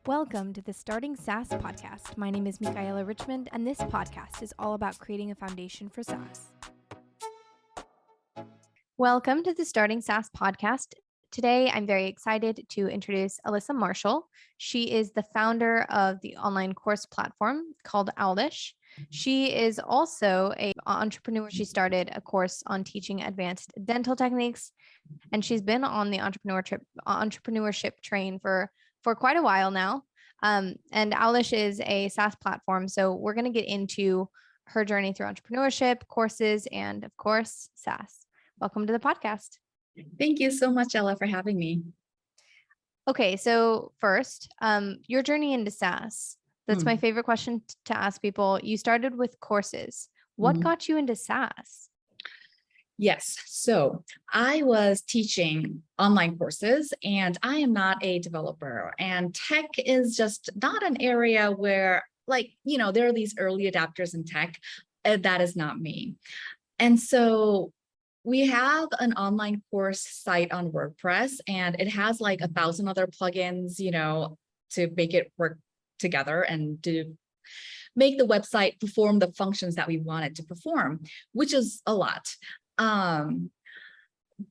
Welcome to the Starting SaaS podcast. My name is Michaela Richmond, and this podcast is all about creating a foundation for SaaS. Welcome to the Starting SaaS podcast. Today, I'm very excited to introduce Alyssa Marshall. She is the founder of the online course platform called Owlish. She is also an entrepreneur. She started a course on teaching advanced dental techniques, and she's been on the entrepreneurship train for quite a while now. And Owlish is a SaaS platform. So we're going to get into her journey through entrepreneurship, courses, and of course, SaaS. Welcome to the podcast. Thank you so much, Ella, for having me. Okay, so first, your journey into SaaS. That's my favorite question to ask people. You started with courses. What got you into SaaS? Yes. So I was teaching online courses and I am not a developer, and tech is just not an area where, there are these early adopters in tech. That is not me. And so we have an online course site on WordPress, and it has 1,000 other plugins, to make it work together and to make the website perform the functions that we want it to perform, which is a lot.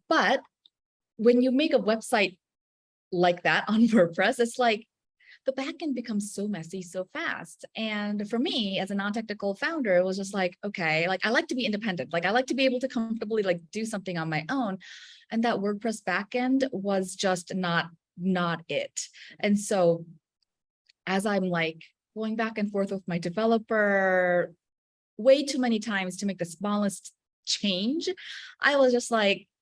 But when you make a website like that on WordPress, it's like the backend becomes so messy so fast. And for me, as a non-technical founder, it was just okay, I like to be independent. I like to be able to comfortably do something on my own. And that WordPress backend was just not it. And so as I'm going back and forth with my developer way too many times to make the smallest change, I was just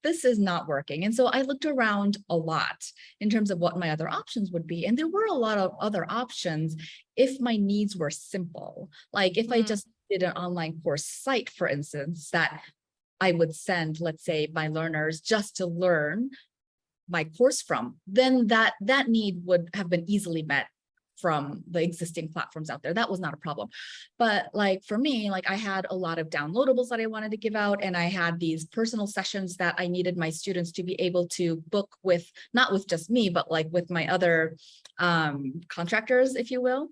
this is not working. And so I looked around a lot in terms of what my other options would be. And there were a lot of other options if my needs were simple. If I just did an online course site, for instance, that I would send, let's say, my learners just to learn my course from, then that need would have been easily met from the existing platforms out there. That was not a problem. But for me, I had a lot of downloadables that I wanted to give out, and I had these personal sessions that I needed my students to be able to book with, not with just me, but with my other contractors, if you will.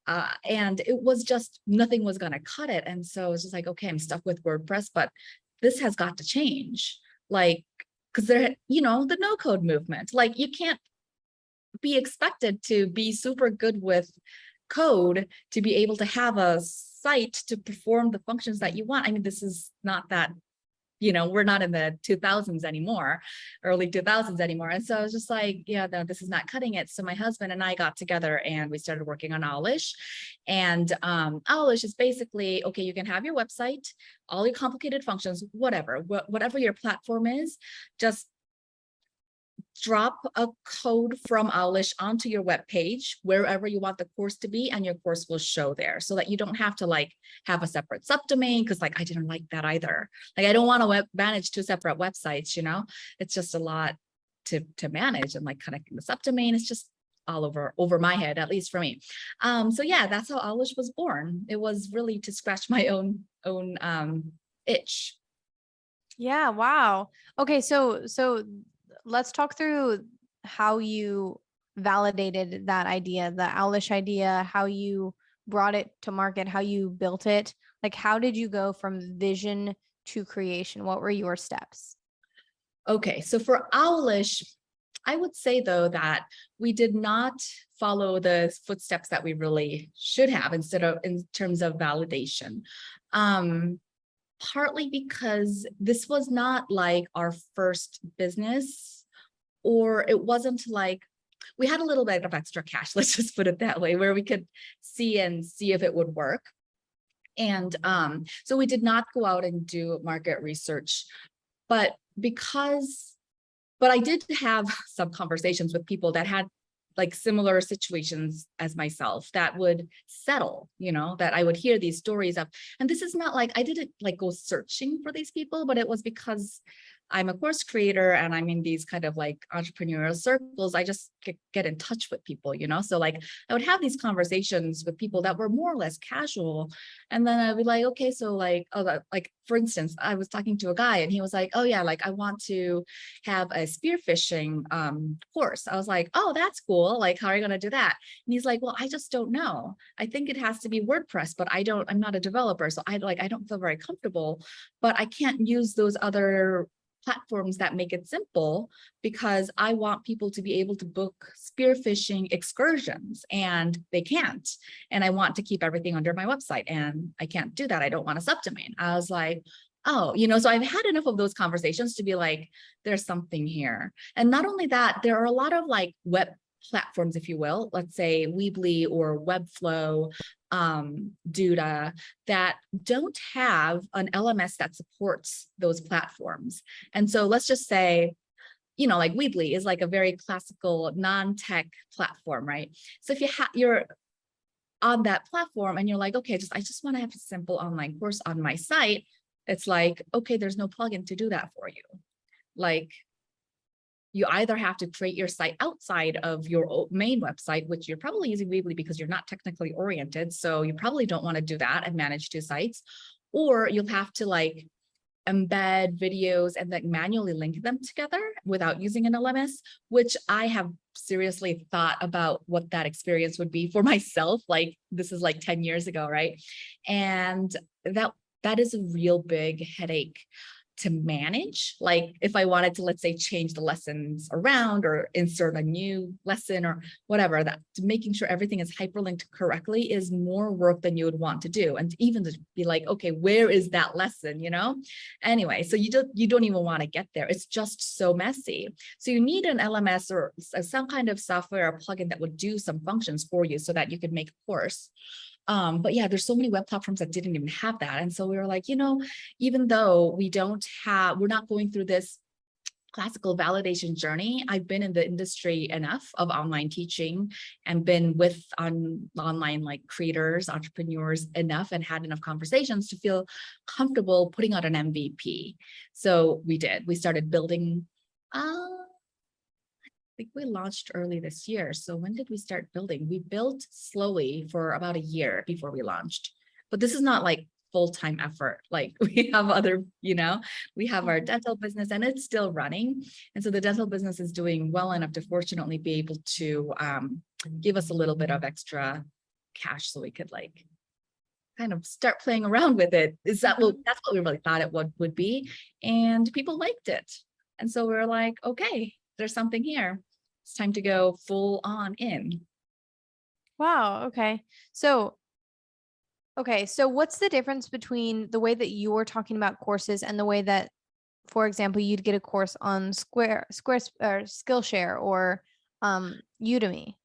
And it was just, nothing was going to cut it. And so it was just okay, I'm stuck with WordPress, but this has got to change. Because there, the no code movement, you can't be expected to be super good with code to be able to have a site to perform the functions that you want. I mean, this is not that, we're not in the 2000s anymore, early 2000s anymore. And so I was just no, this is not cutting it. So my husband and I got together and we started working on Owlish. And Owlish is basically, okay, you can have your website, all your complicated functions, whatever your platform is, just drop a code from Owlish onto your web page, wherever you want the course to be, and your course will show there, so that you don't have to have a separate subdomain, because I didn't like that either. I don't want to manage two separate websites, it's just a lot to manage, and connecting the subdomain is just all over my head, at least for me. So yeah, that's how Owlish was born. It was really to scratch my own itch. Yeah, wow. Okay, so let's talk through how you validated that idea, the Owlish idea, how you brought it to market, how you built it. How did you go from vision to creation? What were your steps? Okay, so for Owlish, I would say, though, that we did not follow the footsteps that we really should have in terms of validation. Partly because this was not our first business, or it wasn't we had a little bit of extra cash, let's just put it that way, where we could see if it would work. And so we did not go out and do market research, but I did have some conversations with people that had similar situations as myself, that would settle, that I would hear these stories of. And this is not I didn't go searching for these people, but it was because I'm a course creator and I'm in these kind of like entrepreneurial circles, I just get in touch with people, So like I would have these conversations with people that were more or less casual. And then I'd be like, okay, so like, like for instance, I was talking to a guy and he was like, oh yeah, like I want to have a spearfishing course. I was like, oh, that's cool. Like, how are you going to do that? And he's like, well, I just don't know. I think it has to be WordPress, but I'm not a developer. So I don't feel very comfortable, but I can't use those other platforms that make it simple because I want people to be able to book spearfishing excursions and they can't. And I want to keep everything under my website and I can't do that. I don't want a subdomain. I was like, oh, so I've had enough of those conversations to be like, there's something here. And not only that, there are a lot of like web platforms, if you will, let's say Weebly or Webflow, Duda, that don't have an LMS that supports those platforms. And so let's just say, like Weebly is like a very classical non-tech platform, right? So if you're on that platform and you're like, okay, I just want to have a simple online course on my site, it's like, okay, there's no plugin to do that for you. Like, you either have to create your site outside of your main website, which you're probably using Weebly because you're not technically oriented. So you probably don't want to do that and manage two sites, or you'll have to like embed videos and then manually link them together without using an LMS, which I have seriously thought about what that experience would be for myself. Like this is like 10 years ago, right? And that is a real big headache to manage. Like if I wanted to, let's say, change the lessons around or insert a new lesson or whatever, that making sure everything is hyperlinked correctly is more work than you would want to do. And even to be like, okay, where is that lesson, Anyway, so you don't even want to get there. It's just so messy. So you need an LMS or some kind of software or plugin that would do some functions for you so that you could make a course. But yeah, there's so many web platforms that didn't even have that. And so we were like, even though we're not going through this classical validation journey, I've been in the industry enough of online teaching and been with online like creators, entrepreneurs enough and had enough conversations to feel comfortable putting out an MVP. So we started building, I think we launched early this year. So when did we start building? We built slowly for about a year before we launched, but this is not like full-time effort. Like we have we have our dental business and it's still running. And so the dental business is doing well enough to fortunately be able to give us a little bit of extra cash so we could like kind of start playing around with it. That's what we really thought it would be. And people liked it. And so we were like, okay, there's something here. It's time to go full on in. Wow. Okay. So what's the difference between the way that you were talking about courses and the way that, for example, you'd get a course on Square or Skillshare or Udemy?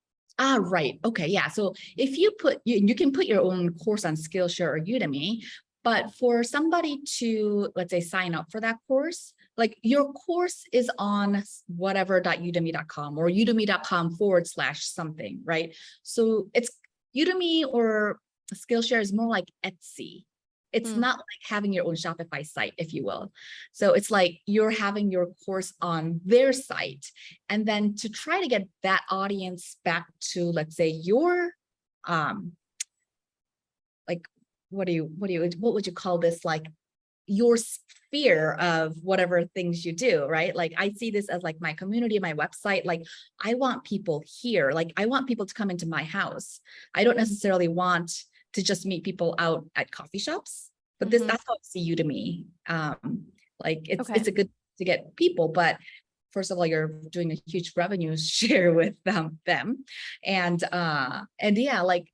Right. Okay. Yeah. So if you can put your own course on Skillshare or Udemy, but for somebody to, let's say, sign up for that course, like your course is on whatever.udemy.com or udemy.com/something, right? So it's Udemy or Skillshare is more like Etsy. It's not like having your own Shopify site, if you will. So it's like you're having your course on their site. And then to try to get that audience back to, let's say, your, like, what would you call this? Like your sphere of whatever things you do, right? Like I see this as like my community, my website. Like I want people here. Like I want people to come into my house. I don't necessarily want to just meet people out at coffee shops, but that's how I see Udemy. Like it's a good to get people, but first of all, you're doing a huge revenue share with them. And yeah, like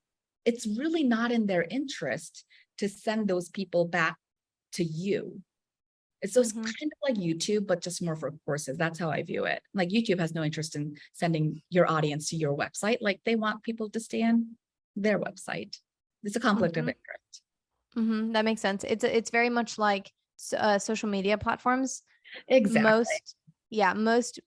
it's really not in their interest to send those people back to you. It's just kind of like YouTube, but just more for courses. That's how I view it. Like YouTube has no interest in sending your audience to your website. Like they want people to stay on their website. It's a conflict of interest. That makes sense. It's very much like social media platforms. Exactly.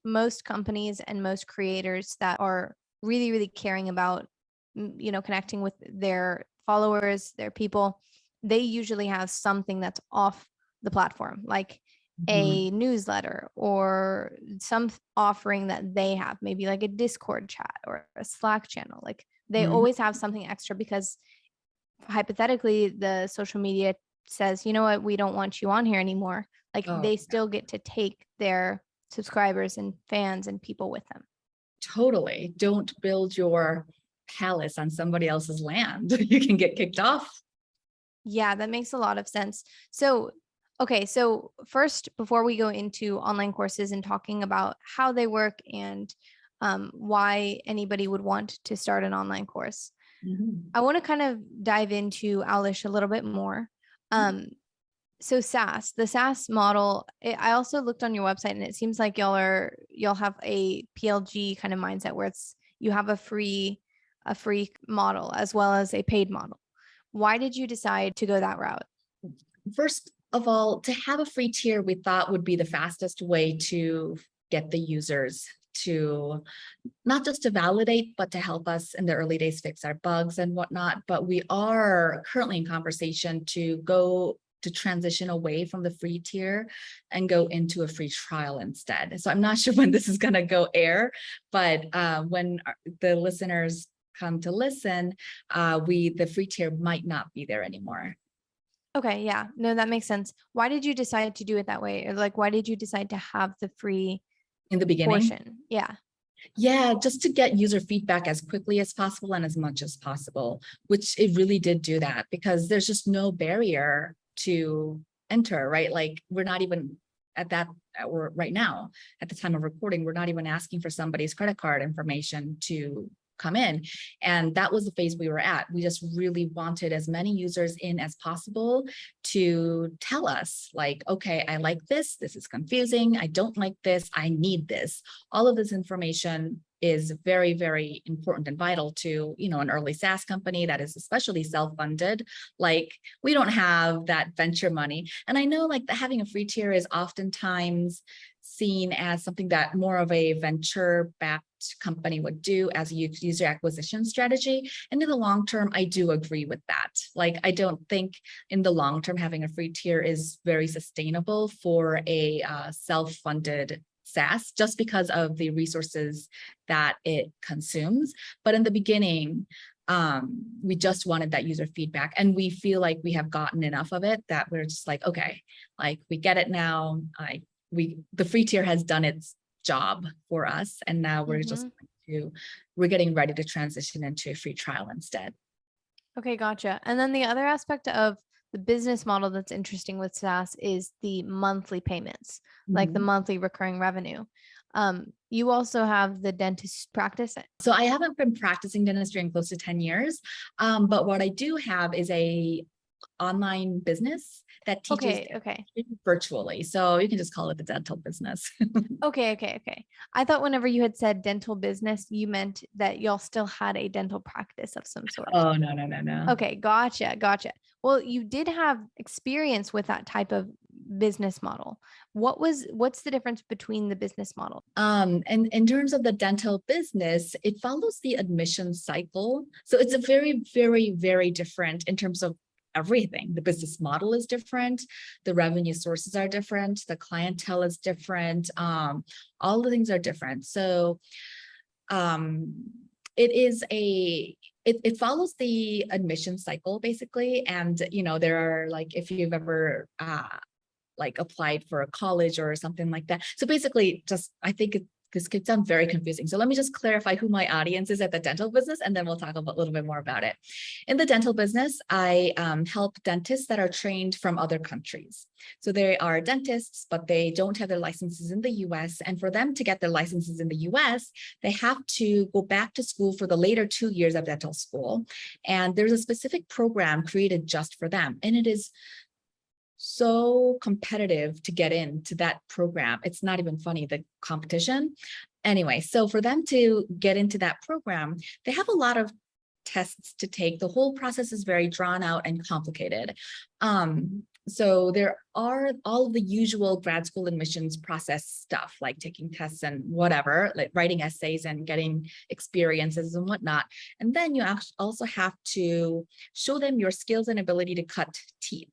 Most companies and most creators that are really, really caring about, connecting with their followers, their people, they usually have something that's off the platform. Like a newsletter or some offering that they have, maybe like a Discord chat or a Slack channel. Like they Mhm. always have something extra because hypothetically the social media says, you know what, we don't want you on here anymore. Like Oh, they still get to take their subscribers and fans and people with them. totally. Don't build your palace on somebody else's land. You can get kicked off. Yeah, that makes a lot of sense. So, okay, so first, before we go into online courses and talking about how they work and why anybody would want to start an online course, Mhm. I want to kind of dive into Owlish a little bit more. So SaaS, the SaaS model, I also looked on your website and it seems like y'all have a PLG kind of mindset where it's you have a free model as well as a paid model. Why did you decide to go that route? First of all, to have a free tier, we thought would be the fastest way to get the users to not just to validate, but to help us in the early days fix our bugs and whatnot. But we are currently in conversation to go to transition away from the free tier and go into a free trial instead. So I'm not sure when this is going to go air, but when the listeners come to listen, the free tier might not be there anymore. Okay, yeah. No, that makes sense. Why did you decide to do it that way? Or like why did you decide to have the free In the beginning, portion? Yeah. yeah, just to get user feedback as quickly as possible and as much as possible, which it really did do that because there's just no barrier to enter, right? Like we're not even at that, or right now, at the time of recording, we're not even asking for somebody's credit card information to come in. And that was the phase we were at. We just really wanted as many users in as possible to tell us like, okay, I like this is confusing, I don't like this, I need this. All of this information is very, very important and vital to, an early SaaS company that is especially self-funded. Like we don't have that venture money. And I know like having a free tier is oftentimes seen as something that more of a venture-backed company would do as a user acquisition strategy. And in the long term, I do agree with that. Like, I don't think in the long term, having a free tier is very sustainable for a self-funded SaaS just because of the resources that it consumes. But in the beginning, we just wanted that user feedback and we feel like we have gotten enough of it that we're just like, okay, like we get it now. The free tier has done its job for us. And now we're we're getting ready to transition into a free trial instead. Okay, gotcha. And then the other aspect of the business model that's interesting with SaaS is the monthly payments, like the monthly recurring revenue. You also have the dentist practice. So I haven't been practicing dentistry in close to 10 years. But what I do have is a online business that teaches Okay. virtually. So you can just call it the dental business. Okay. I thought whenever you had said dental business, you meant that y'all still had a dental practice of some sort. Oh, no. Okay, gotcha. Well, you did have experience with that type of business model. What's the difference between the business model? And in terms of the dental business, it follows the admission cycle. So it's a very, very, very different in terms of everything. The business model is different. The revenue sources are different. The clientele is different. All the things are different. So it follows the admission cycle basically. And, there are like, if you've ever like applied for a college or something like that. So basically I think this could sound very confusing. So let me just clarify who my audience is at the dental business, and then we'll talk a little bit more about it. In the dental business, I help dentists that are trained from other countries. So they are dentists, but they don't have their licenses in the US. And for them to get their licenses in the US, they have to go back to school for the later 2 years of dental school. And there's a specific program created just for them. And it is so competitive to get into that program. It's not even funny, the competition. Anyway, so for them to get into that program, they have a lot of tests to take. The whole process is very drawn out and complicated. So there are all of the usual grad school admissions process stuff, like taking tests and whatever, like writing essays and getting experiences and whatnot. And then you also have to show them your skills and ability to cut teeth.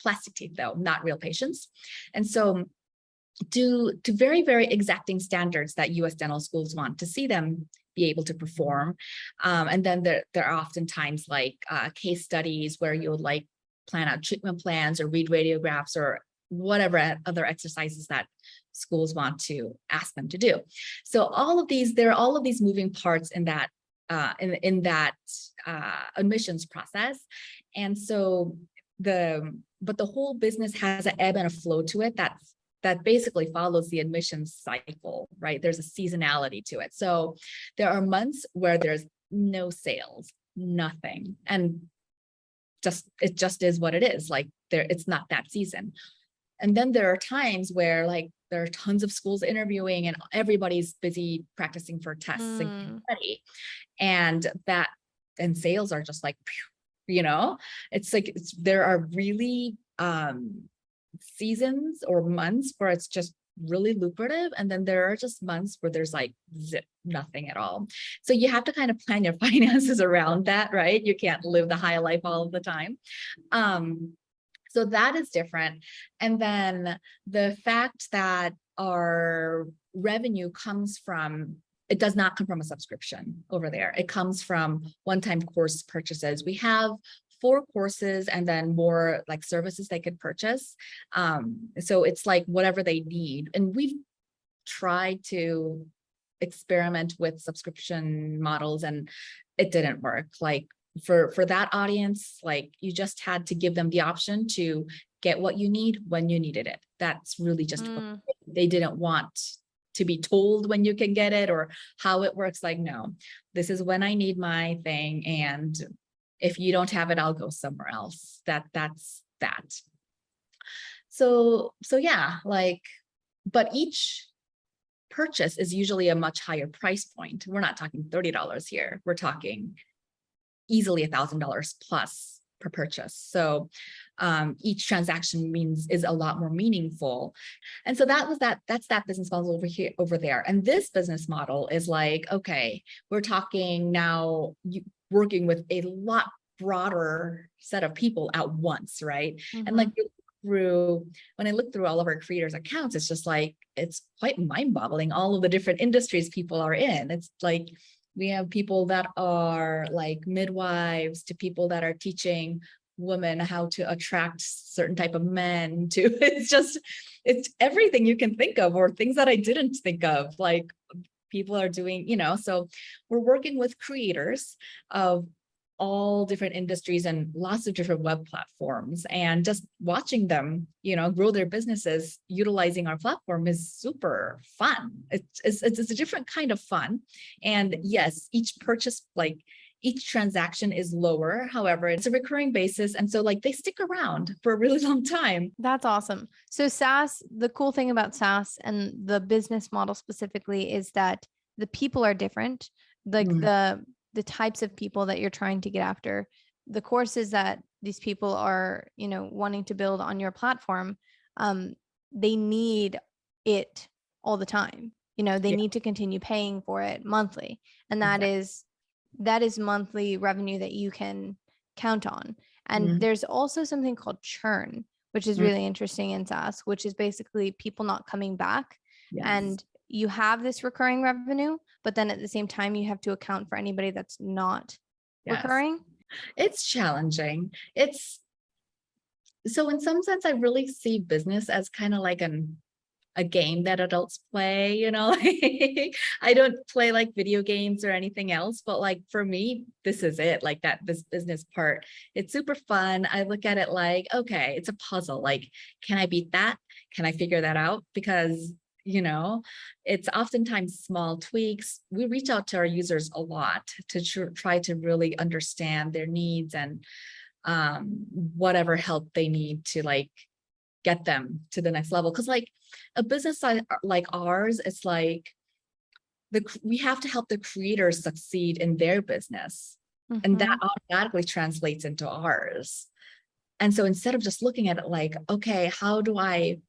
plastic teeth though, not real patients. And so to very, very exacting standards that US dental schools want to see them be able to perform. And then there are oftentimes like case studies where you would like plan out treatment plans or read radiographs or whatever other exercises that schools want to ask them to do. So there are all of these moving parts in that admissions process. And so but the whole business has an ebb and a flow to it that basically follows the admissions cycle, right? There's a seasonality to it. So there are months where there's no sales, nothing. And it just is what it is. Like it's not that season. And then there are times where like there are tons of schools interviewing and everybody's busy practicing for tests and getting ready. And sales are just like, it's like there are really seasons or months where it's just really lucrative. And then there are just months where there's like nothing at all. So you have to kind of plan your finances around that, right? You can't live the high life all of the time. So that is different. And then the fact that our revenue it does not come from a subscription over there. It comes from one-time course purchases. We have 4 courses and then more like services they could purchase. So it's like whatever they need. And we've tried to experiment with subscription models and it didn't work. Like for that audience, like you just had to give them the option to get what you need when you needed it. That's really just what they didn't want to be told when you can get it or how it works. Like, no, this is when I need my thing. And if you don't have it, I'll go somewhere else. That's that. So yeah, like, but each purchase is usually a much higher price point. We're not talking $30 here. We're talking easily $1,000 plus per purchase. So each transaction is a lot more meaningful. And so that's that business model over there. And this business model is like, okay, we're talking now working with a lot broader set of people at once, right? And like when I look through all of our creators' accounts, it's just like, it's quite mind-boggling, all of the different industries people are in. It's like, we have people that are like midwives to people that are teaching women how to attract certain type of men to, it's everything you can think of or things that I didn't think of, like people are doing, so we're working with creators of all different industries and lots of different web platforms, and just watching them, grow their businesses utilizing our platform is super fun. It's a different kind of fun. And yes, each purchase, like each transaction is lower. However, it's a recurring basis. And so like they stick around for a really long time. That's awesome. So SaaS, the cool thing about SaaS and the business model specifically is that the people are different. Like the types of people that you're trying to get after, the courses that these people are, wanting to build on your platform, they need it all the time. They need to continue paying for it monthly. And that is monthly revenue that you can count on. And there's also something called churn, which is really interesting in SaaS, which is basically people not coming back. And you have this recurring revenue, but then at the same time, you have to account for anybody that's not recurring. It's challenging. So in some sense, I really see business as kind of like a game that adults play, I don't play like video games or anything else, but like for me, this is it, like this business part. It's super fun. I look at it like, okay, it's a puzzle. Like, can I beat that? Can I figure that out? Because it's oftentimes small tweaks. We reach out to our users a lot to try to really understand their needs and whatever help they need to like get them to the next level. Because like a business like ours, it's like we have to help the creators succeed in their business, and that automatically translates into ours. And so instead of just looking at it like, okay, how do I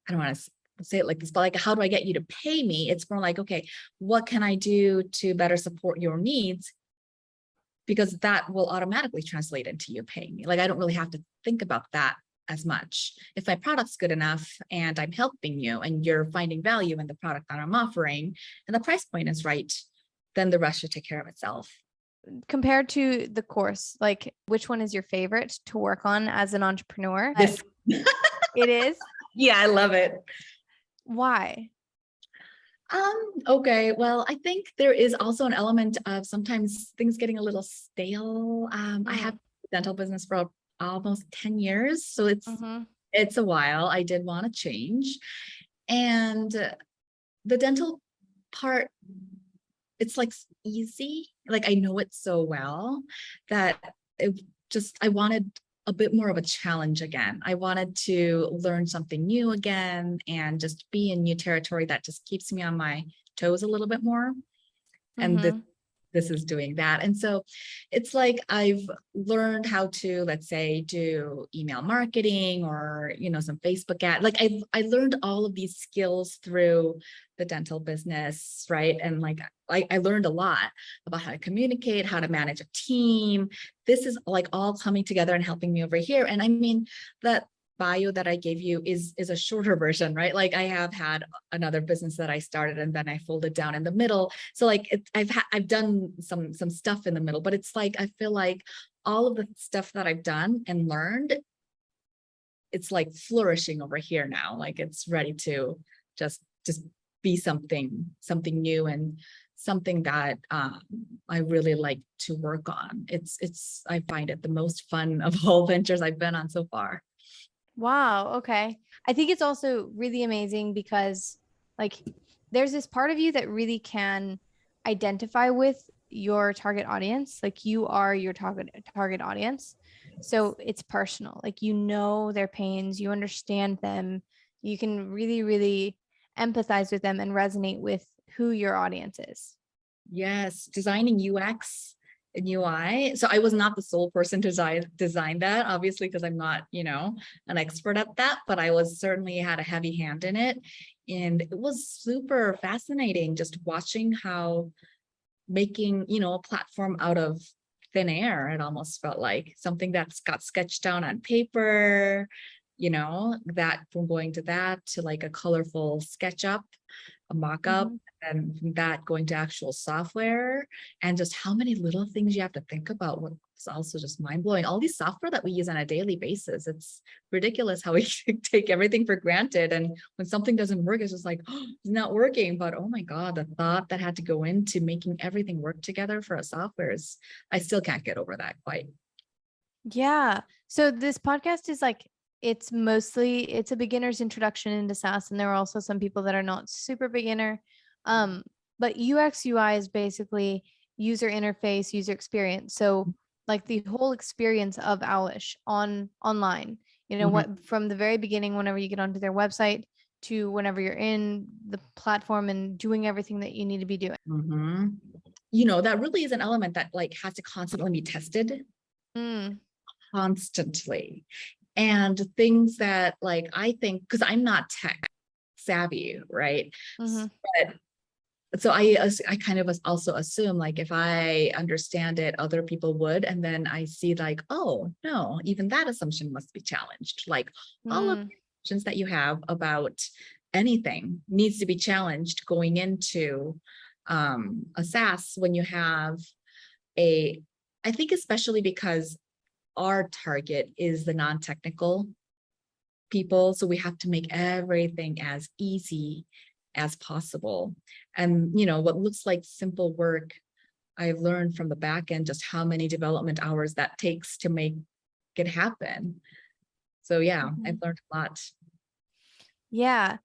don't want to say it like this, but like, how do I get you to pay me? It's more like, okay, what can I do to better support your needs? Because that will automatically translate into you paying me. Like, I don't really have to think about that as much. If my product's good enough and I'm helping you and you're finding value in the product that I'm offering and the price point is right, then the rest should take care of itself. Compared to the course, like which one is your favorite to work on as an entrepreneur? This, It is? yeah, I love it. Why? Okay. Well, I think there is also an element of sometimes things getting a little stale. I have a dental business for almost 10 years. So it's a while. I did want to change. And the dental part, it's like easy. Like I know it so well that I wanted a bit more of a challenge again. I wanted to learn something new again and just be in new territory that just keeps me on my toes a little bit more. And this is doing that. And so it's like I've learned how to, let's say, do email marketing or, some Facebook ad. Like I learned all of these skills through the dental business, right? And like I learned a lot about how to communicate, how to manage a team. This is like all coming together and helping me over here. And I mean, that bio that I gave you is a shorter version, right? Like I have had another business that I started and then I folded down in the middle. So like I've done some stuff in the middle, but it's like I feel like all of the stuff that I've done and learned, it's like flourishing over here now. Like it's ready to just be something new and something that I really like to work on. I find it the most fun of all ventures I've been on so far. Wow. Okay. I think it's also really amazing because like there's this part of you that really can identify with your target audience. Like you are your target audience. So it's personal. Like their pains, you understand them. You can really, really empathize with them and resonate with who your audience is. Yes, designing UX and UI. So I was not the sole person to design that, obviously, because I'm not, an expert at that, but I certainly had a heavy hand in it. And it was super fascinating just watching how making, a platform out of thin air, it almost felt like something that's got sketched down on paper, that from going to that to like a colorful SketchUp, a mock-up, and from that going to actual software, and just how many little things you have to think about. What's also just mind-blowing. All these software that we use on a daily basis, it's ridiculous how we take everything for granted. And when something doesn't work, it's just like, oh, it's not working. But oh my God, the thought that had to go into making everything work together for a software I still can't get over that quite. Yeah. So this podcast is like, it's a beginner's introduction into SaaS. And there are also some people that are not super beginner. But UX UI is basically user interface, user experience. So like the whole experience of Owlish online, what from the very beginning, whenever you get onto their website to whenever you're in the platform and doing everything that you need to be doing. That really is an element that like has to constantly be tested. Constantly. And things that like, I think, because I'm not tech savvy, right? But so I kind of also assume like if I understand it, other people would. And then I see like, oh no, even that assumption must be challenged. Like all of the assumptions that you have about anything needs to be challenged going into a SaaS when you have I think especially because our target is the non-technical people. So we have to make everything as easy as possible. And, what looks like simple work, I've learned from the back end just how many development hours that takes to make it happen. So yeah, I've learned a lot. Yeah.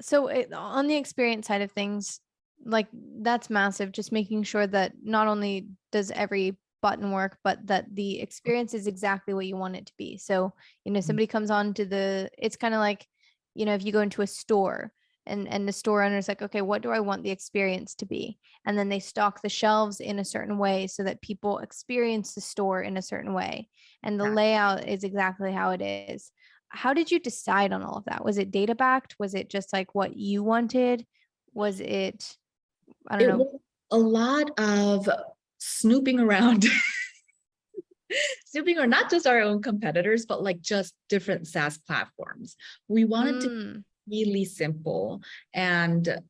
So on the experience side of things, like that's massive, just making sure that not only does every button work, but that the experience is exactly what you want it to be. So, somebody comes on to it's kind of like, if you go into a store and the store owner's like, okay, what do I want the experience to be? And then they stock the shelves in a certain way so that people experience the store in a certain way. And the layout is exactly how it is. How did you decide on all of that? Was it data backed? Was it just like what you wanted? Was it, I don't know. A lot of snooping around snooping, or not just our own competitors, but like just different SaaS platforms. We wanted to Mm, be really simple and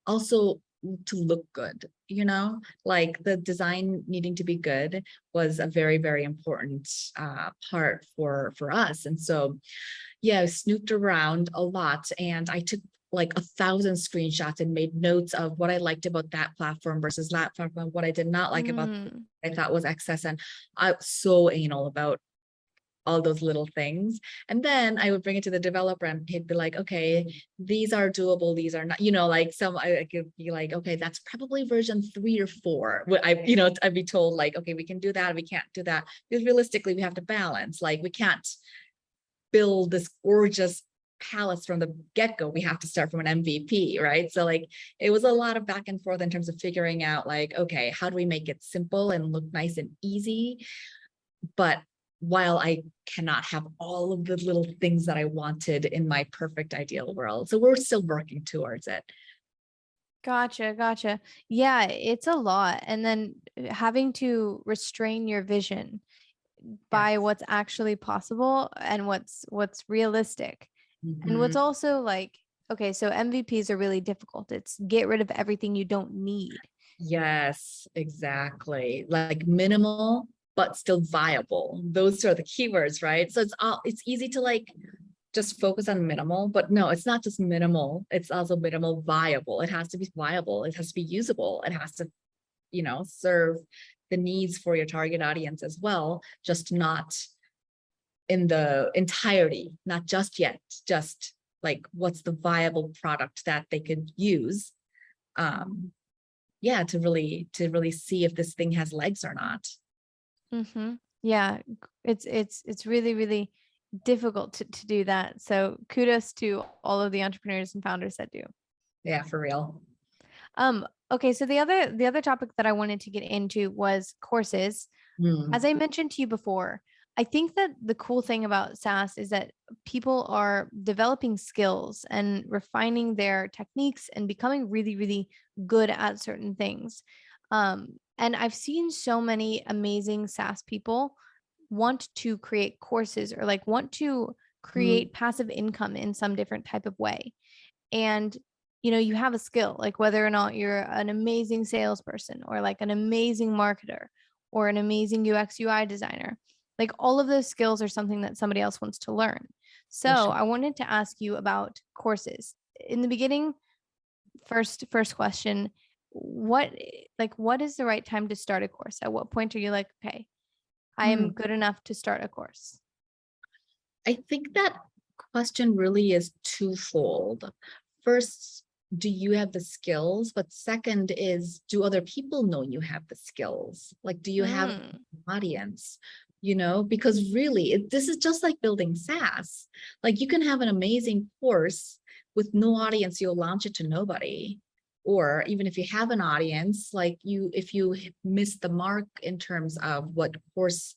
also to look good, like the design needing to be good was a very, very important part for us. And so, yeah, I snooped around a lot, and I took like 1,000 screenshots and made notes of what I liked about that platform versus that platform, what I did not like about mm. I thought was excess. And I was so anal about all those little things. And then I would bring it to the developer and he'd be like, okay, these are doable. These are not, like I could be like, okay, that's probably version 3 or 4. I'd be told like, okay, we can do that. We can't do that. Because realistically, we have to balance. Like we can't build this gorgeous palace from the get-go. We have to start from an MVP, right? So like it was a lot of back and forth in terms of figuring out like, okay, how do we make it simple and look nice and easy? But while I cannot have all of the little things that I wanted in my perfect ideal world. So we're still working towards it. Gotcha. Yeah, it's a lot. And then having to restrain your vision Yes. by what's actually possible and what's realistic. And what's Mhm. also like, okay, so MVPs are really difficult. It's get rid of everything you don't need. Yes, exactly. Like minimal, but still viable. Those are the keywords, right? So it's easy to like just focus on minimal, but no, it's not just minimal. It's also minimal viable. It has to be viable. It has to be usable. It has to, serve the needs for your target audience as well, just not in the entirety, not just yet, just like what's the viable product that they could use. Yeah, to really see if this thing has legs or not. Mm-hmm. Yeah, it's really, really difficult to do that. So kudos to all of the entrepreneurs and founders that do. Yeah, for real. Okay, so the other topic that I wanted to get into was courses. As Hmm. I mentioned to you before, I think that the cool thing about SaaS is that people are developing skills and refining their techniques and becoming really, really good at certain things. And I've seen so many amazing SaaS people want to create courses or like want to Hmm. create passive income in some different type of way. And you have a skill, like whether or not you're an amazing salesperson or like an amazing marketer or an amazing UX UI designer. Like all of those skills are something that somebody else wants to learn. So For sure. I wanted to ask you about courses. In the beginning, first question, what is the right time to start a course? At what point are you like, okay, I Hmm. am good enough to start a course? I think that question really is twofold. First, do you have the skills? But second is, do other people know you have the skills? Like, do you have Mm, an audience? Because really, this is just like building SaaS. Like, you can have an amazing course with no audience, you'll launch it to nobody. Or even if you have an audience, like if you miss the mark in terms of what course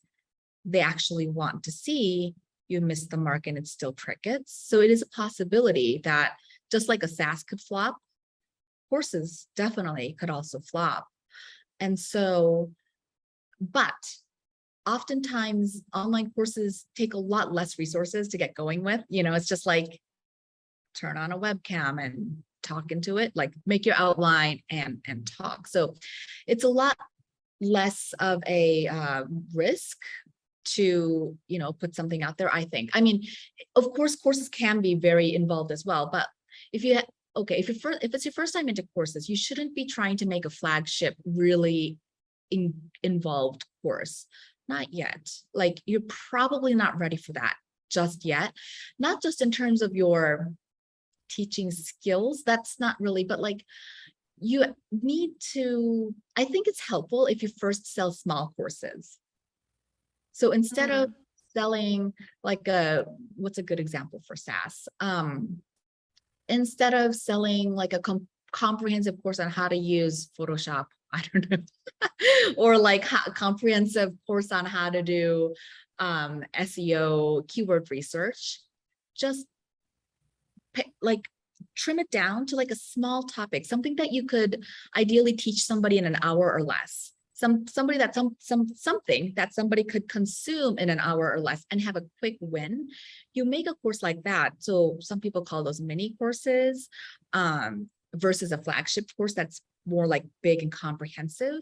they actually want to see, you miss the mark and it's still crickets. So it is a possibility that just like a SaaS could flop, courses definitely could also flop. And so, but oftentimes online courses take a lot less resources to get going with. It's just like turn on a webcam and talk into it, like make your outline and talk. So it's a lot less of a risk to put something out there. I think, I mean, of course courses can be very involved as well, but if you okay, if it's your first time into courses, you shouldn't be trying to make a flagship really involved course. Not yet. Like you're probably not ready for that just yet. Not just in terms of your teaching skills, that's not really, but like you need to, I think it's helpful if you first sell small courses. So instead of mm, selling like what's a good example for SaaS? Instead of selling like a comprehensive course on how to use Photoshop, I don't know, or like comprehensive course on how to do SEO keyword research, just like trim it down to like a small topic, something that you could ideally teach somebody in an hour or less. something that somebody could consume in an hour or less and have a quick win, you make a course like that. So some people call those mini courses, versus a flagship course that's more like big and comprehensive.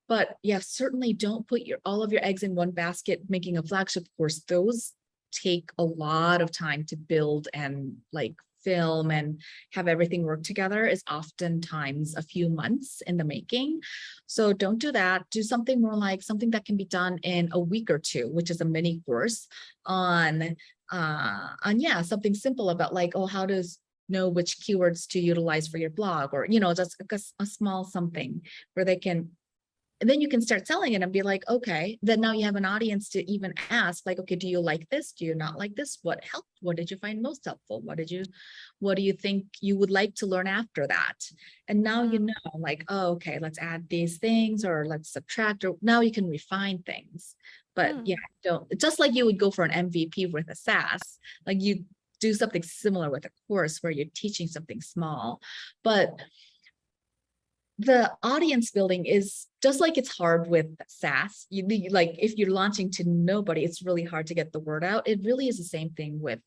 But yeah, certainly don't put all of your eggs in one basket making a flagship course. Those take a lot of time to build and like film and have everything work together, is oftentimes a few months in the making. So don't do that. Do something more like something that can be done in a week or two, which is a mini course on yeah, something simple about like, oh, how does know which keywords to utilize for your blog, or, you know, just a small something where they can, and then you can start selling it and be like, okay, then now you have an audience to even ask, like, okay, do you like this? Do you not like this? What helped? What did you find most helpful? What do you think you would like to learn after that? And now you know, like, oh, okay, let's add these things or let's subtract, or now you can refine things. But yeah, don't, just like you would go for an MVP with a SaaS, like you do something similar with a course where you're teaching something small. But the audience building is just like it's hard with SaaS. Like if you're launching to nobody, it's really hard to get the word out. It really is the same thing with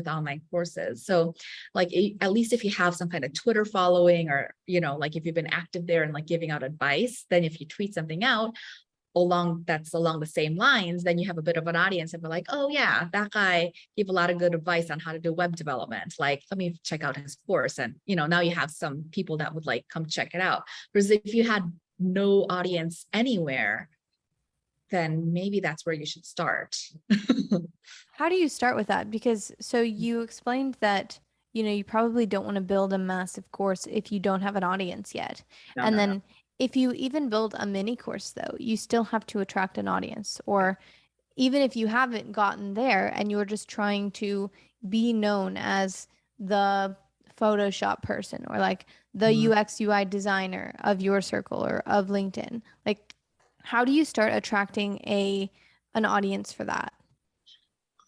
online courses. So like at least if you have some kind of Twitter following, or, you know, like if you've been active there and like giving out advice, then if you tweet something out along the same lines, then you have a bit of an audience and be like, oh yeah, that guy gave a lot of good advice on how to do web development. Like, let me check out his course. And, you know, now you have some people that would like come check it out. Whereas if you had no audience anywhere, then maybe that's where you should start. How do you start with that? Because so you explained that, you know, you probably don't want to build a massive course if you don't have an audience yet. No, And no, no. then if you even build a mini course though, you still have to attract an audience. Or even if you haven't gotten there and you're just trying to be known as the Photoshop person, or like the Mhm. UX UI designer of your circle or of LinkedIn, like how do you start attracting an audience for that?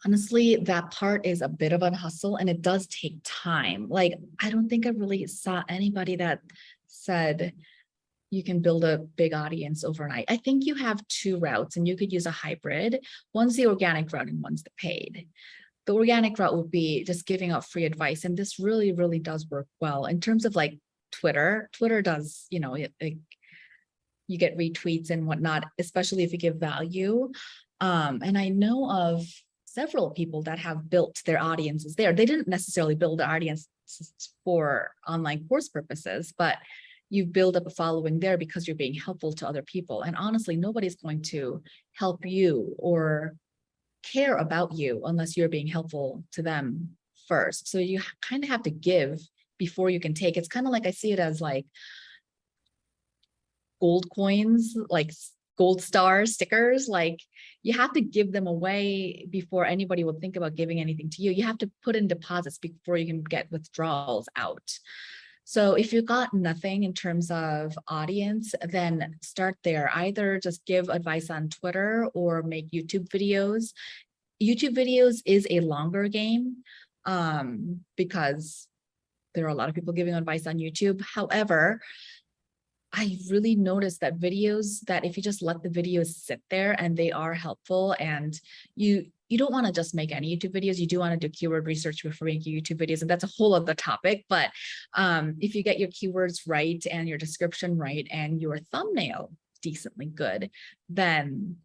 Honestly, that part is a bit of a hustle and it does take time. Like, I don't think I really saw anybody that said you can build a big audience overnight. I think you have two routes and you could use a hybrid. One's the organic route and one's the paid. The organic route would be just giving out free advice. And this really, really does work well in terms of like Twitter. Twitter does, you know, you get retweets and whatnot, especially if you give value. And I know of several people that have built their audiences there. They didn't necessarily build an audience for online course purposes, but you build up a following there because you're being helpful to other people. And honestly, nobody's going to help you or care about you unless you're being helpful to them first. So you kind of have to give before you can take. It's kind of like, I see it as like gold coins, like gold star stickers. Like you have to give them away before anybody will think about giving anything to you. You have to put in deposits before you can get withdrawals out. So if you got nothing in terms of audience, then start there. Either just give advice on Twitter or make YouTube videos. YouTube videos is a longer game because there are a lot of people giving advice on YouTube. However, I really noticed that videos, that if you just let the videos sit there and they are helpful, and you don't want to just make any YouTube videos, you do want to do keyword research before making YouTube videos. And that's a whole other topic. But if you get your keywords right and your description right and your thumbnail decently good, then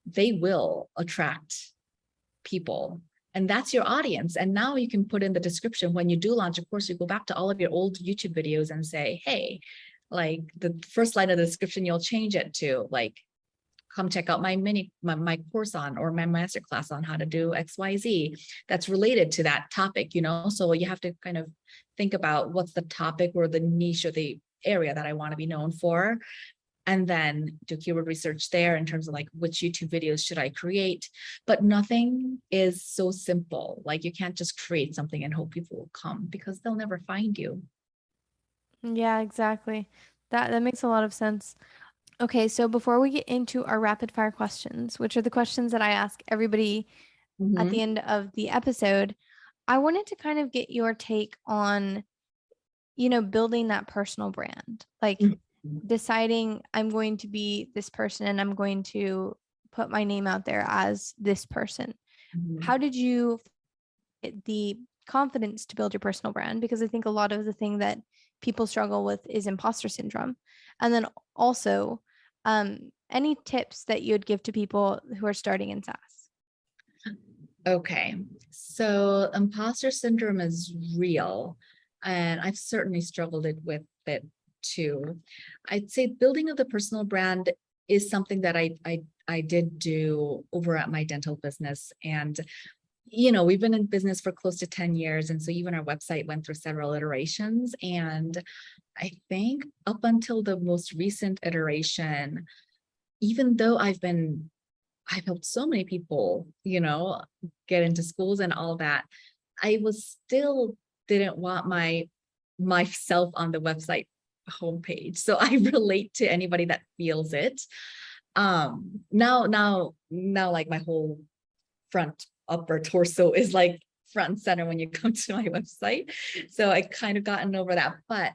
they will attract people. And that's your audience. And now you can put in the description when you do launch a course, you go back to all of your old YouTube videos and say, hey, like the first line of the description, you'll change it to like, come check out my course on, or my masterclass on how to do XYZ that's related to that topic, you know? So you have to kind of think about what's the topic or the niche or the area that I want to be known for. And then do keyword research there in terms of like, which YouTube videos should I create? But nothing is so simple. Like you can't just create something and hope people will come, because they'll never find you. Yeah, exactly. That makes a lot of sense. Okay, so before we get into our rapid fire questions, which are the questions that I ask everybody at Mhm. the end of the episode, I wanted to kind of get your take on, you know, building that personal brand. Like, deciding I'm going to be this person and I'm going to put my name out there as this person. How did you get the confidence to build your personal brand? Because I think a lot of the thing that people struggle with is imposter syndrome. And then also, any tips that you'd give to people who are starting in SaaS? Okay, so imposter syndrome is real, and I've certainly struggled with it too. I'd say building of the personal brand is something that I did do over at my dental business. And we've been in business for close to 10 years. And so even our website went through several iterations. And I think up until the most recent iteration, even though I've helped so many people, get into schools and all that, I was still didn't want myself on the website homepage. So I relate to anybody that feels it. Now like my whole front upper torso is like front and center when you come to my website. So I kind of gotten over that. But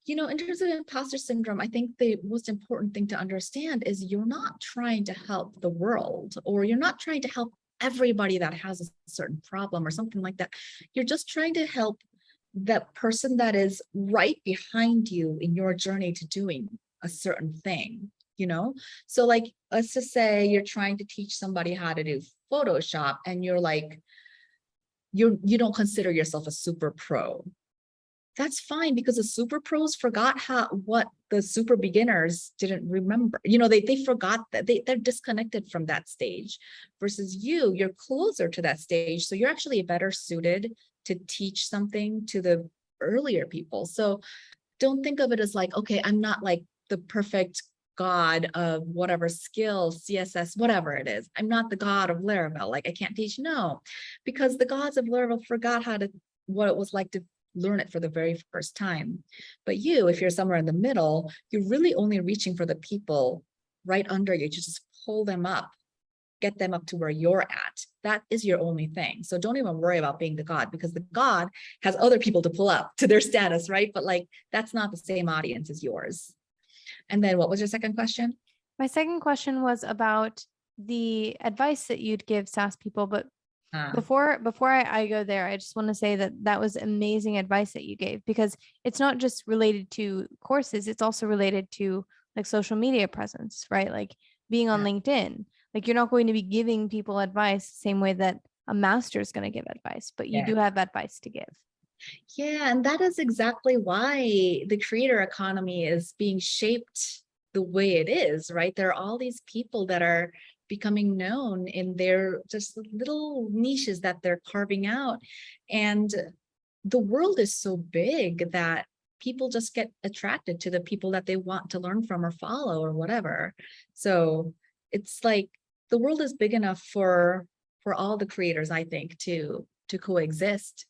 in terms of imposter syndrome, I think the most important thing to understand is you're not trying to help the world, or you're not trying to help everybody that has a certain problem or something like that. You're just trying to help that person that is right behind you in your journey to doing a certain thing. So like, let's just say you're trying to teach somebody how to do Photoshop, and you're like, you don't consider yourself a super pro. That's fine, because the super pros forgot what the super beginners didn't remember. They forgot that they're disconnected from that stage, versus you're closer to that stage. So you're actually better suited to teach something to the earlier people. So don't think of it as like, okay, I'm not like the perfect god of whatever skill, CSS, whatever it is. I'm not the god of Laravel. Like I can't teach. No, because the gods of Laravel forgot what it was like to learn it for the very first time. But if you're somewhere in the middle, you're really only reaching for the people right under you to just pull them up, get them up to where you're at. That is your only thing. So don't even worry about being the god, because the god has other people to pull up to their status, right? But like, that's not the same audience as yours. And then what was your second question? My second question was about the advice that you'd give SaaS people, but before I go there, I just want to say that was amazing advice that you gave, because it's not just related to courses, it's also related to like social media presence, right? Like being on LinkedIn. Like you're not going to be giving people advice the same way that a master is going to give advice, but you do have advice to give. Yeah, and that is exactly why the creator economy is being shaped the way it is, right? There are all these people that are becoming known in their just little niches that they're carving out. And the world is so big that people just get attracted to the people that they want to learn from or follow or whatever. So it's like the world is big enough for all the creators, I think, to coexist.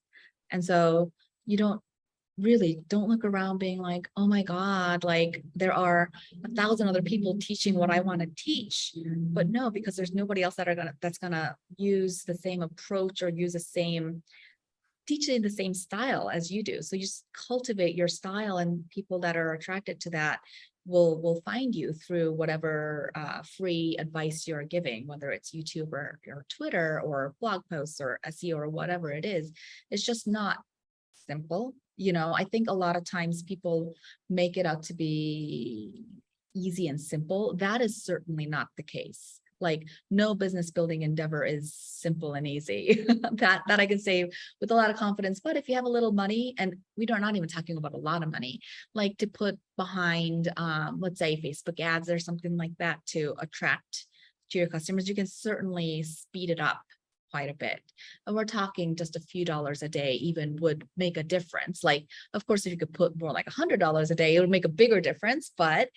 And so you don't look around being like, oh my God, like there are 1,000 other people teaching what I want to teach. But no, because there's nobody else that's gonna use the same approach or teaching the same style as you do. So you just cultivate your style, and people that are attracted to that will find you through whatever free advice you're giving, whether it's YouTube or Twitter or blog posts or SEO or whatever it is. It's just not simple. I think a lot of times people make it out to be easy and simple. That is certainly not the case. Like no business building endeavor is simple and easy. that I can say with a lot of confidence. But if you have a little money, and we're not even talking about a lot of money, like to put behind, let's say Facebook ads or something like that to attract to your customers, you can certainly speed it up quite a bit. And we're talking just a few dollars a day even would make a difference. Like, of course, if you could put more like $100 a day, it would make a bigger difference. But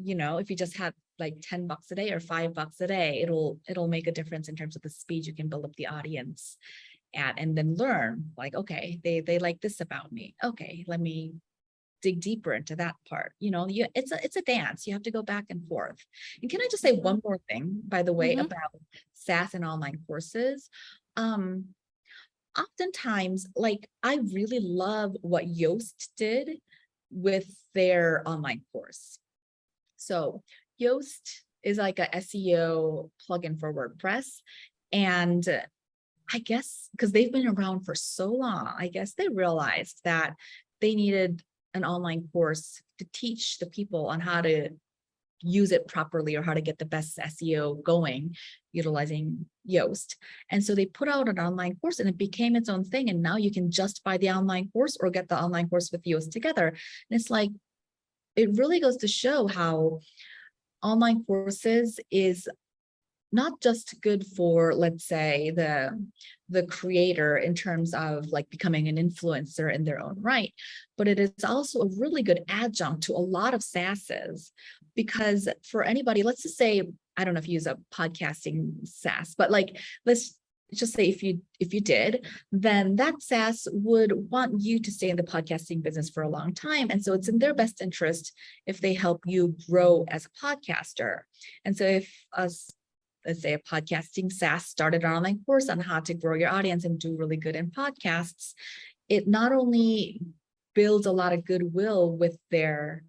if you just had like $10 a day or $5 a day, it'll make a difference in terms of the speed you can build up the audience at, and then learn like, okay, they like this about me. Okay, let me dig deeper into that part. It's a dance. You have to go back and forth. And can I just say one more thing, by the way, about SaaS and online courses? Oftentimes, like I really love what Yoast did with their online course. So Yoast is like a SEO plugin for WordPress. And I guess because they've been around for so long, I guess they realized that they needed an online course to teach the people on how to use it properly or how to get the best SEO going utilizing Yoast. And so they put out an online course and it became its own thing. And now you can just buy the online course or get the online course with Yoast together. And it's like, it really goes to show how online courses is not just good for, let's say, the creator in terms of like becoming an influencer in their own right, but it is also a really good adjunct to a lot of SaaSes. Because for anybody, let's just say, I don't know if you use a podcasting SaaS, but like, let's just say if you did, then that SaaS would want you to stay in the podcasting business for a long time. And so it's in their best interest if they help you grow as a podcaster. And so if let's say a podcasting SaaS started an online course on how to grow your audience and do really good in podcasts, it not only builds a lot of goodwill with their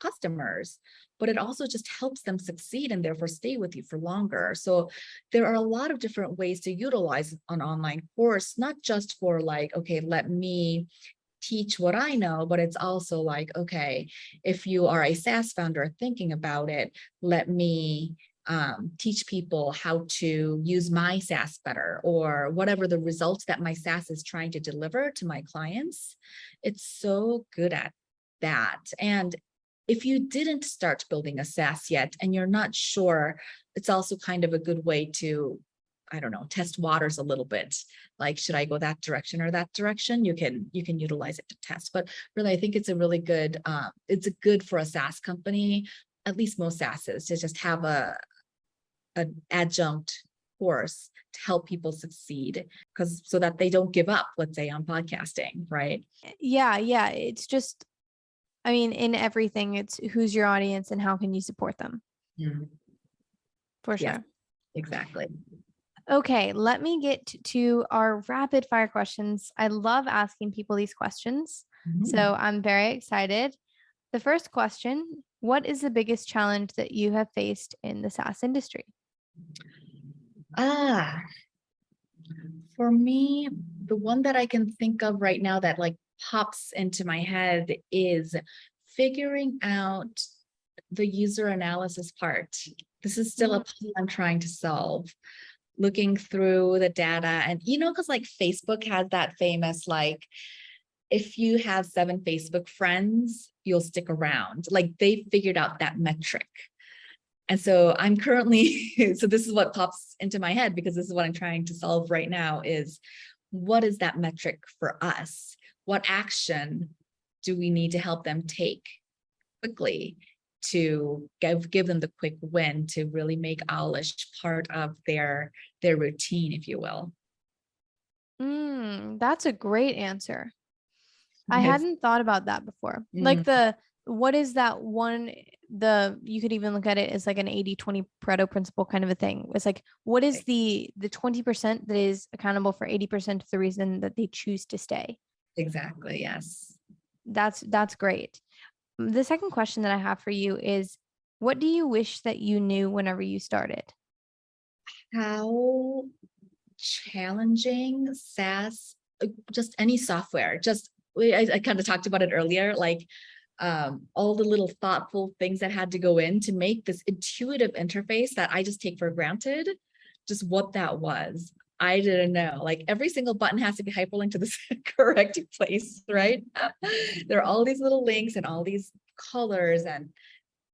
customers, but it also just helps them succeed and therefore stay with you for longer. So there are a lot of different ways to utilize an online course, not just for like, okay, let me teach what I know, but it's also like, okay, if you are a SaaS founder thinking about it, let me teach people how to use my SaaS better, or whatever the results that my SaaS is trying to deliver to my clients. It's so good at that. And if you didn't start building a SaaS yet and you're not sure, it's also kind of a good way to, I don't know, test waters a little bit. Like, should I go that direction or that direction? You can utilize it to test. But really, I think it's a really good, it's a good for a SaaS company, at least most SaaSes, to just have an adjunct course to help people succeed, because so that they don't give up, let's say, on podcasting, right? Yeah. It's just, I mean, in everything, it's who's your audience and how can you support them? For sure. Yeah, exactly. Okay, let me get to our rapid fire questions. I love asking people these questions, so I'm very excited. The first question, what is the biggest challenge that you have faced in the SaaS industry? For me, the one that I can think of right now that like pops into my head is figuring out the user analysis part. This is still a puzzle I'm trying to solve. Looking through the data and, because like Facebook has that famous, like, if you have 7 Facebook friends, you'll stick around. Like, they figured out that metric. And so I'm currently, so this is what pops into my head, because this is what I'm trying to solve right now, is what is that metric for us? What action do we need to help them take quickly to give them the quick win to really make Owlish part of their routine, if you will? That's a great answer. I hadn't thought about that before. Like what is that one, you could even look at it as like an 80-20 Pareto principle kind of a thing. It's like, what is the 20% that is accountable for 80% of the reason that they choose to stay? Exactly. Yes. That's great. The second question that I have for you is, what do you wish that you knew whenever you started? How challenging SaaS, just any software, I kind of talked about it earlier, like all the little thoughtful things that had to go in to make this intuitive interface that I just take for granted, just what that was. I didn't know, like every single button has to be hyperlinked to the correct place, right? There are all these little links and all these colors and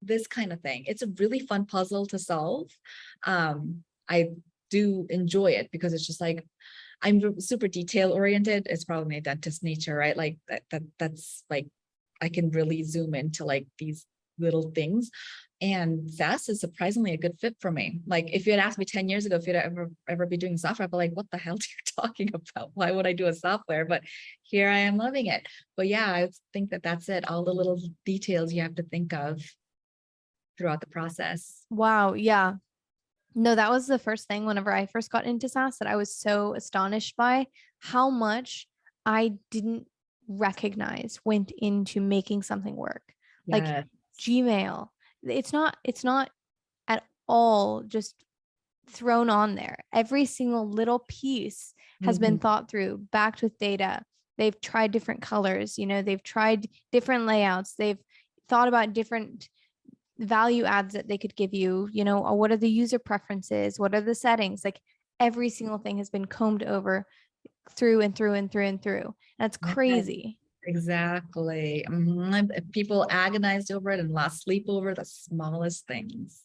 this kind of thing. It's a really fun puzzle to solve. I do enjoy it because it's just like, I'm super detail oriented. It's probably my dentist nature, right? Like that's like, I can really zoom into like these little things. And SaaS is surprisingly a good fit for me. Like, if you had asked me 10 years ago if you'd ever be doing software, I'd be like, what the hell are you talking about? Why would I do a software? But here I am loving it. But yeah, I think that's it. All the little details you have to think of throughout the process. Wow. Yeah. No, that was the first thing whenever I first got into SaaS that I was so astonished by how much I didn't recognize went into making something work. Yes. Like Gmail, it's not at all just thrown on there. Every single little piece has been Mhm. thought through, backed with data. They've tried different colors, they've tried different layouts. They've thought about different value adds that they could give you, what are the user preferences? What are the settings? Like every single thing has been combed over through and through and through and through. That's Yeah, crazy. exactly. People agonized over it and lost sleep over the smallest things.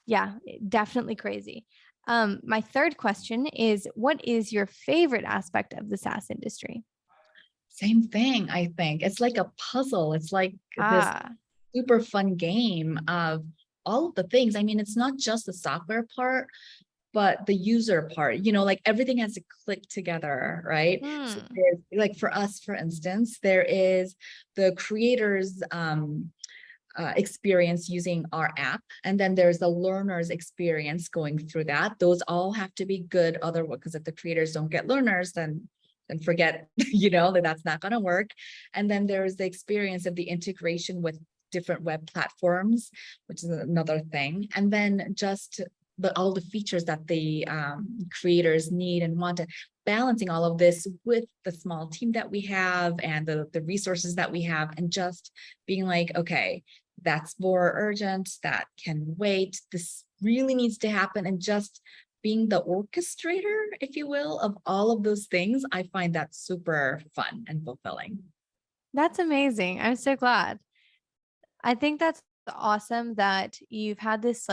Yeah, definitely crazy. My third question is, what is your favorite aspect of the SaaS industry? Same thing, I think. It's like a puzzle. It's like this Ah, super fun game of all of the things. I mean, it's not just the software part, but the user part, like everything has to click together, right? So hmm. there's, like for us, for instance, there is the creators experience using our app, and then there's the learners experience going through that. Those all have to be good, otherwise, because if the creators don't get learners, then forget, that that's not going to work. And then there's the experience of the integration with different web platforms, which is another thing. And then just all the features that the creators need and want, to balancing all of this with the small team that we have and the resources that we have, and just being like, okay, that's more urgent, that can wait, this really needs to happen, and just being the orchestrator, if you will, of all of those things. I find that super fun and fulfilling. That's amazing. I'm so glad. I think that's awesome that you've had this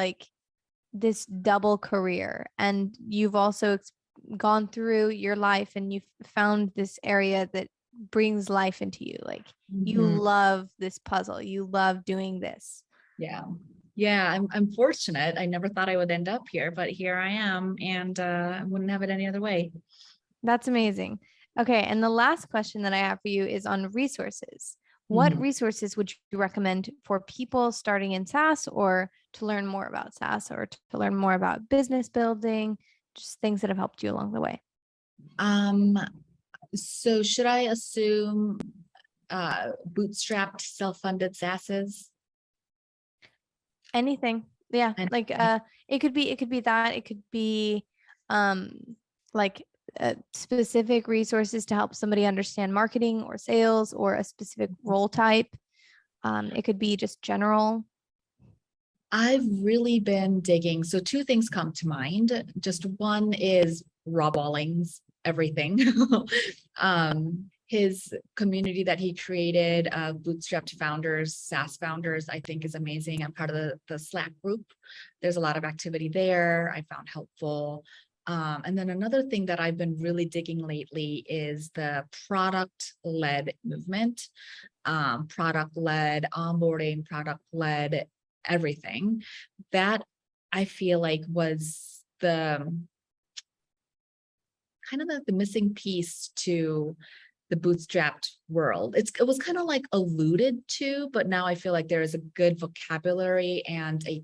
double career, and you've also gone through your life and you've found this area that brings life into you. Like you Mhm. love this puzzle. You love doing this. Yeah. Yeah, I'm fortunate. I never thought I would end up here, but here I am, and I wouldn't have it any other way. That's amazing. Okay, and the last question that I have for you is on resources. What Mhm. resources would you recommend for people starting in SaaS, or to learn more about SaaS, or to learn more about business building, just things that have helped you along the way? Um, so should I assume bootstrapped self-funded SaaSes? Anything. Yeah, And like it could be that, it could be um like specific resources to help somebody understand marketing or sales or a specific role type. It could be just general. I've really been digging. So two things come to mind. Just one is Rob Walling's Everything. His community that he created, bootstrapped founders, SaaS founders, I think is amazing. I'm part of the Slack group. There's a lot of activity there I found helpful. And then another thing that I've been really digging lately is the product-led movement, product-led onboarding, product-led everything. That I feel like was the kind of the missing piece to the bootstrapped world. It was kind of like alluded to, but now I feel like there is a good vocabulary and a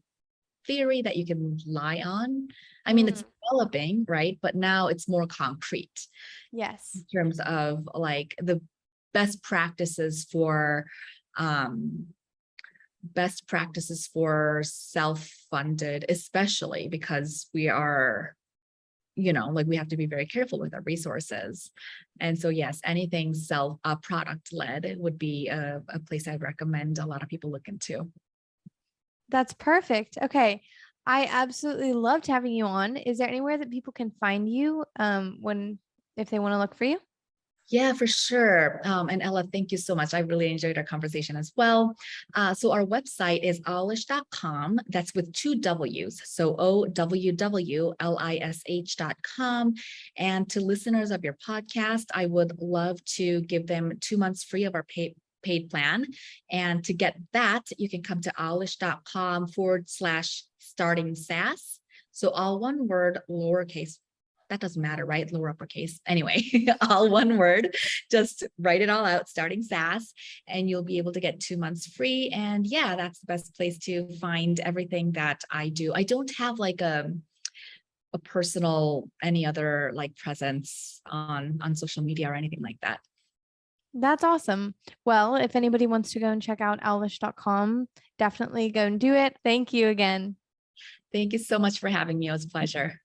theory that you can rely on. I mean, it's Mm, developing, right? But now it's more concrete in yes. terms of like the best practices for um, self-funded, especially because we are, like we have to be very careful with our resources. And so, yes, anything product led would be a place I'd recommend a lot of people look into. That's perfect. Okay. I absolutely loved having you on. Is there anywhere that people can find you if they want to look for you? Yeah, for sure. And Ella, thank you so much. I really enjoyed our conversation as well. So our website is owlish.com. That's with two W's. So OWWLISH.com. And to listeners of your podcast, I would love to give them 2 months free of our paid plan. And to get that, you can come to owlish.com/starting SaaS. So all one word, lowercase. That doesn't matter, right? Lower uppercase. Anyway, all one word. Just write it all out, starting SaaS, and you'll be able to get 2 months free. And yeah, that's the best place to find everything that I do. I don't have like a personal, any other like presence on social media or anything like that. That's awesome. Well, if anybody wants to go and check out owlish.com, definitely go and do it. Thank you again. Thank you so much for having me. It was a pleasure.